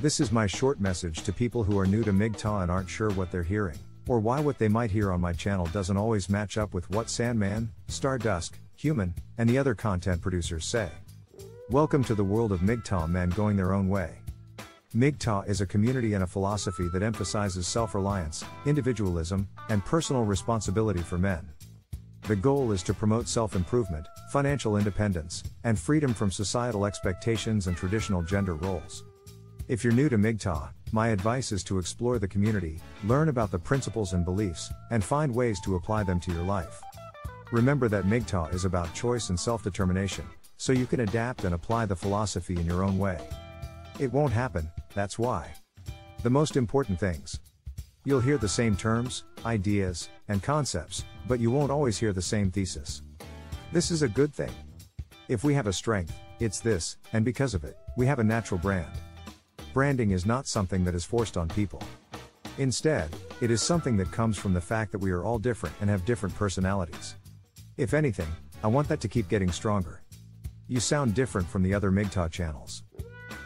This is my short message to people who are new to MGTOW and aren't sure what they're hearing, or why what they might hear on my channel doesn't always match up with what Sandman, Stardust, Human, and the other content producers say. Welcome to the world of MGTOW men going their own way. MGTOW is a community and a philosophy that emphasizes self-reliance, individualism, and personal responsibility for men. The goal is to promote self-improvement, financial independence, and freedom from societal expectations and traditional gender roles. If you're new to MGTOW, my advice is to explore the community, learn about the principles and beliefs, and find ways to apply them to your life. Remember that MGTOW is about choice and self-determination, so you can adapt and apply the philosophy in your own way. It won't happen, that's why. The most important things. You'll hear the same terms, ideas, and concepts, but you won't always hear the same thesis. This is a good thing. If we have a strength, it's this, and because of it, we have a natural brand. Branding is not something that is forced on people. Instead, it is something that comes from the fact that we are all different and have different personalities. If anything, I want that to keep getting stronger. You sound different from the other MGTOW channels.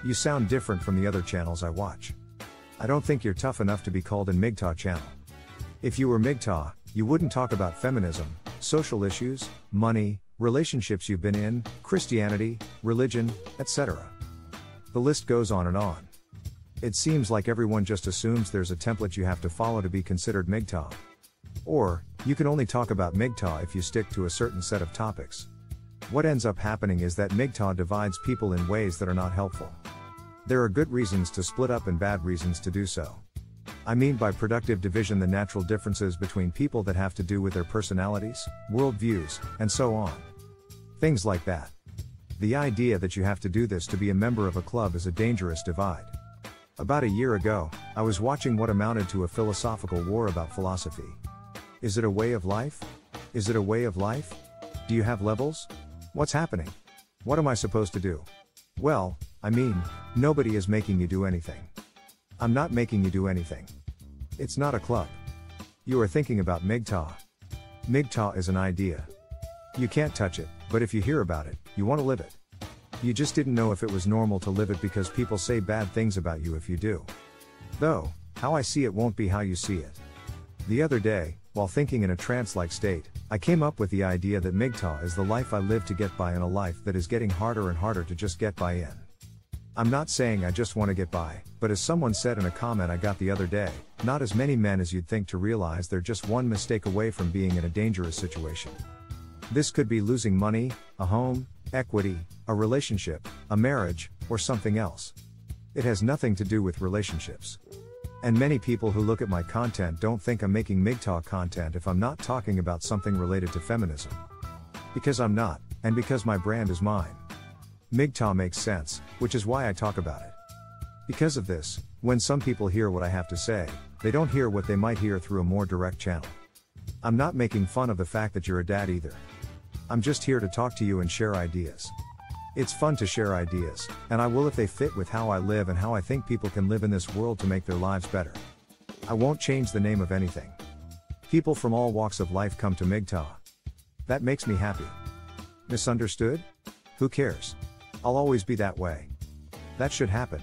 You sound different from the other channels I watch. I don't think you're tough enough to be called an MGTOW channel. If you were MGTOW, you wouldn't talk about feminism, social issues, money, relationships you've been in, Christianity, religion, etc. The list goes on and on. It seems like everyone just assumes there's a template you have to follow to be considered MGTOW. Or, you can only talk about MGTOW if you stick to a certain set of topics. What ends up happening is that MGTOW divides people in ways that are not helpful. There are good reasons to split up and bad reasons to do so. I mean by productive division the natural differences between people that have to do with their personalities, worldviews, and so on. Things like that. The idea that you have to do this to be a member of a club is a dangerous divide. About a year ago, I was watching what amounted to a philosophical war about philosophy. Is it a way of life? Is it a way of life? Do you have levels? What's happening? What am I supposed to do? Well, I mean, nobody is making you do anything. I'm not making you do anything. It's not a club. You are thinking about MGTOW. MGTOW is an idea. You can't touch it, but if you hear about it, you want to live it. You just didn't know if it was normal to live it because people say bad things about you if you do. Though, how I see it won't be how you see it. The other day, while thinking in a trance-like state, I came up with the idea that MGTOW is the life I live to get by in a life that is getting harder and harder to just get by in. I'm not saying I just want to get by, but as someone said in a comment I got the other day, not as many men as you'd think to realize they're just one mistake away from being in a dangerous situation. This could be losing money, a home, equity, a relationship, a marriage, or something else. It has nothing to do with relationships. And many people who look at my content don't think I'm making MGTOW content if I'm not talking about something related to feminism. Because I'm not, and because my brand is mine. MGTOW makes sense, which is why I talk about it. Because of this, when some people hear what I have to say, they don't hear what they might hear through a more direct channel. I'm not making fun of the fact that you're a dad either. I'm just here to talk to you and share ideas. It's fun to share ideas, and I will if they fit with how I live and how I think people can live in this world to make their lives better. I won't change the name of anything. People from all walks of life come to MGTOW. That makes me happy. Misunderstood? Who cares? I'll always be that way. That should happen.